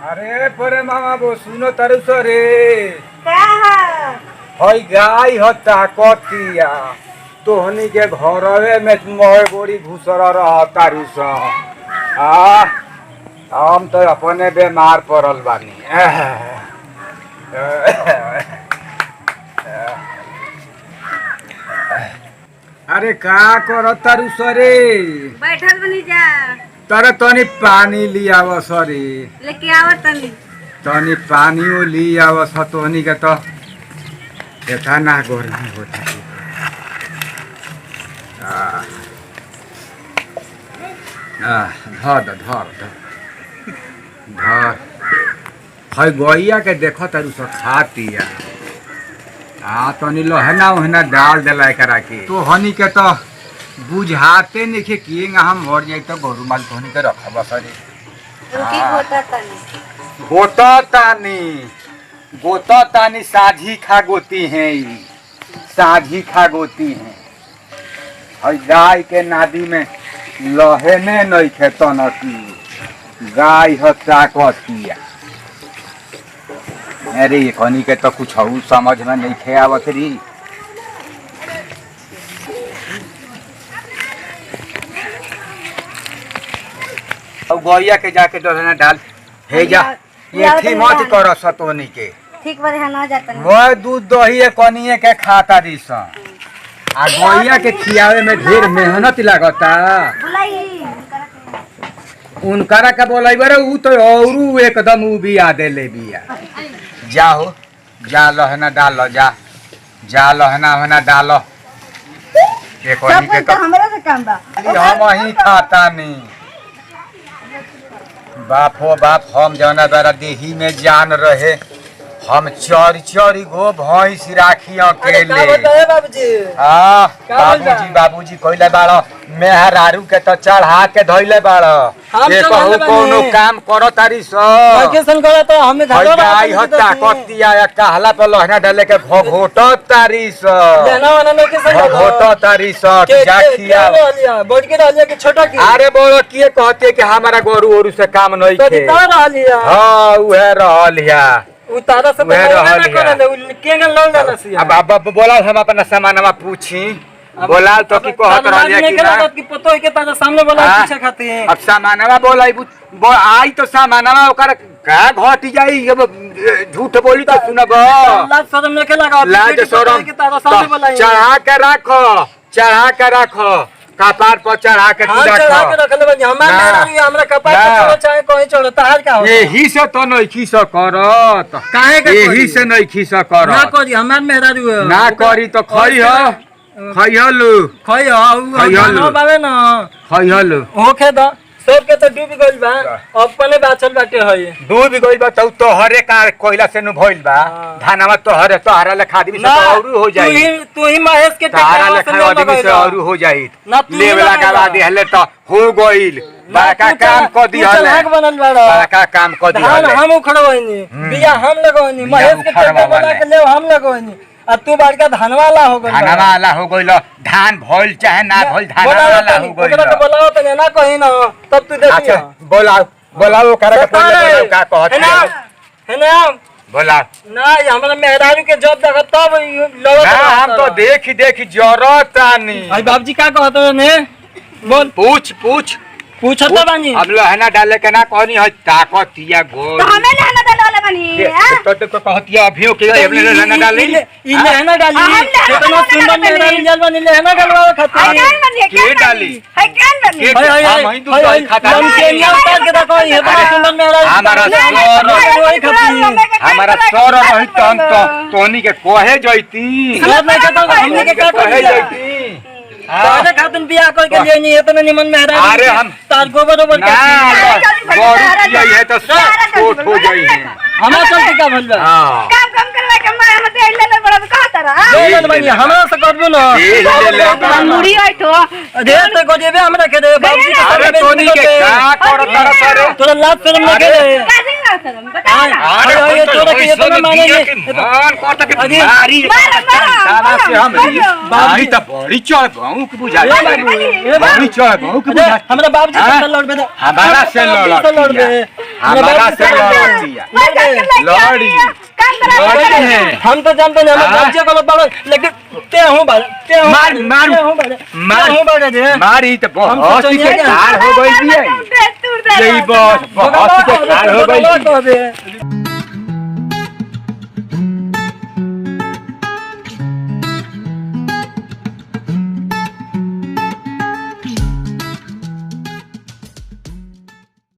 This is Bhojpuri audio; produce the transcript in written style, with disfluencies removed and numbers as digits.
अरे परे मामा वो सुनो तारू रे का हई गाय हता कतिया तोहनी के घरवे में मोहे गोड़ी घुसर रह तारू हम तो अपने बीमार पड़ल बानी। अरे का कर तारू रे बैठल बनी जा तारे तनी पानी लियाव सरी लेके आवत तनी तनी पानी ली आवस तोहनी के तो देखा ना गर्मी होता धर धर धर धर हई गैया के देख तारू सब खातिया तनी लहना उहना डाल दिला एकरा के तो हनी के तो बुझाते नहीं कि हम मर जाए तो गोरू माल तोहनी के रखब सरी रुकी होता तनी गोता तानी साझी खा गोती हैं साझी खा गोती हैं और गाय के नादी में लहने नहीं खेतन की गाय हत्या कतिया। अरे ये कनी के तो कुछ समझ में नहीं खे आवत री। गैया के जाके डरना डाल हे जा ये थी मत कर सतोनी के ठीक बरे ना जाता मैं दूध दही कनिए के खाता दिस आ गैया के खियावे में ढेर मेहनत लागता। बुलाई उनकरा के बोलाई रे ऊ तो औरू एकदम ऊ भी आ देले बिया। जाओ जा लहना डाल जा लहना वहना डाल के कनी के तो हमरा से काम बा हम ही खाता नहीं बाप हो बाप हम जौना बेरा देही में जान रहे हम चोरी गो भैंस राखी अकेले। बाबूजी कहले बाड़ मेहरारू के तो चढ़ा के धइले बाड़ कोनो काम करो तारी गाय हत्या कतिया कहला पर लहना डाले के घोट तारी घोट तारी अरे बोलो किए कहते कि हमारा गोरू ओरू से काम नहीं थे। हाँ उहे रहलिया अब बोला हम अपना सामानवा पूछी बोला तो की कहत रहलिया कि पतो है के तारा सामने बोला पीछे खाते हैं। अब सामानवा बोलाई आई तो सामानवा ओकर का घट जाई जब झूठ बोली तो सुनब लाज शरम नहीं लगा लाज शरम चढ़ा के राखो कपार पर चढ़ा के रखले बनी हमरा कपार पर चाहे कोई चढ़ता है का यही से तो नहीं खीस करत काहे के यही से नहीं खीस करत ना करी हमार मेहरारू ना करी तो खई हलू बावे ना हलू होखे द सब के तो डूब गइल बा अपने बाचल बाटे है डूब गइल बा तो हरे का कोयला से नु भइल बा धानवा तो हरे ले खादी से औरू हो जाई तू ही महेश के तारा ले आदमी से औरू हो जाई लेव लगा देहले तो हो गइल बड़का काम क दिहले बड़का काम क दिहले हम उखड़वनी बिया हम लगवनी महेश के बना के ले हम लगवनी आ तू बड़का धानवाला हो गइल धानवाला हो गइल धान भइल चाहे ना भइल धानवाला हो गइल ओकरा के बोलाओ तने ना कहि ना तब तू देखियो। अच्छा बोलाओ करे के पहले का कहत है ना बोला ना हमरा मेहरारू के जब देखत तब लगत हम तो देखी जरूरत आनी भाई बाबूजी का कहत ने बोल पूछत बानी अब लहना डाले के ना कहनी है ताकतिया गोल तो हमें लहना डाले बनी तो कहतिया अभियो के लहना डाले ई लहना डाली कितना सुंदर मेहरारू जल बनी लहना डालवा खाती के डाली है केन बनी हम ही दूध दही खाता हम के निया उतार के देखो ये बड़ा सुंदर मेहरारू हमारा सर रही तो तोनी के कहे जैती हमने के का कहे जैती तारे खातन बियाह करके लिए नहीं इतना निमन मेहरारू अरे हम तार गोबर ना गोरू किया है तो छोट हो जाई है हमरा चलते का भल बा काम करला के मैं हम दे ले बड़ा का तारा ले बनी हमरा से करबो ना मुड़ी होय तो दे तो को देबे हमरा के दे बाबूजी के अरे तोनी के का करत तारा सरे तोरा लाज शरम लगे रे काजी ना शरम बता अरे ये तोरा के इतना माने मान कोत के मारी दादा से हम भाई त बड़ी चढ़ बहु के बुझा बड़ी चढ़ बहु के बुझा हमरा बाबूजी से लड़बे हमारा से लड़बे हमारा से लड़तिया लड़ी लड़ी है। हम तो जानते नहीं हम बच्चे गलत बात लेकिन ते हूं बारे ते हूं मार मार हूं बारे रे मारी तो बहुत ही कार हो गई है यही बस बहुत ही कार हो गई।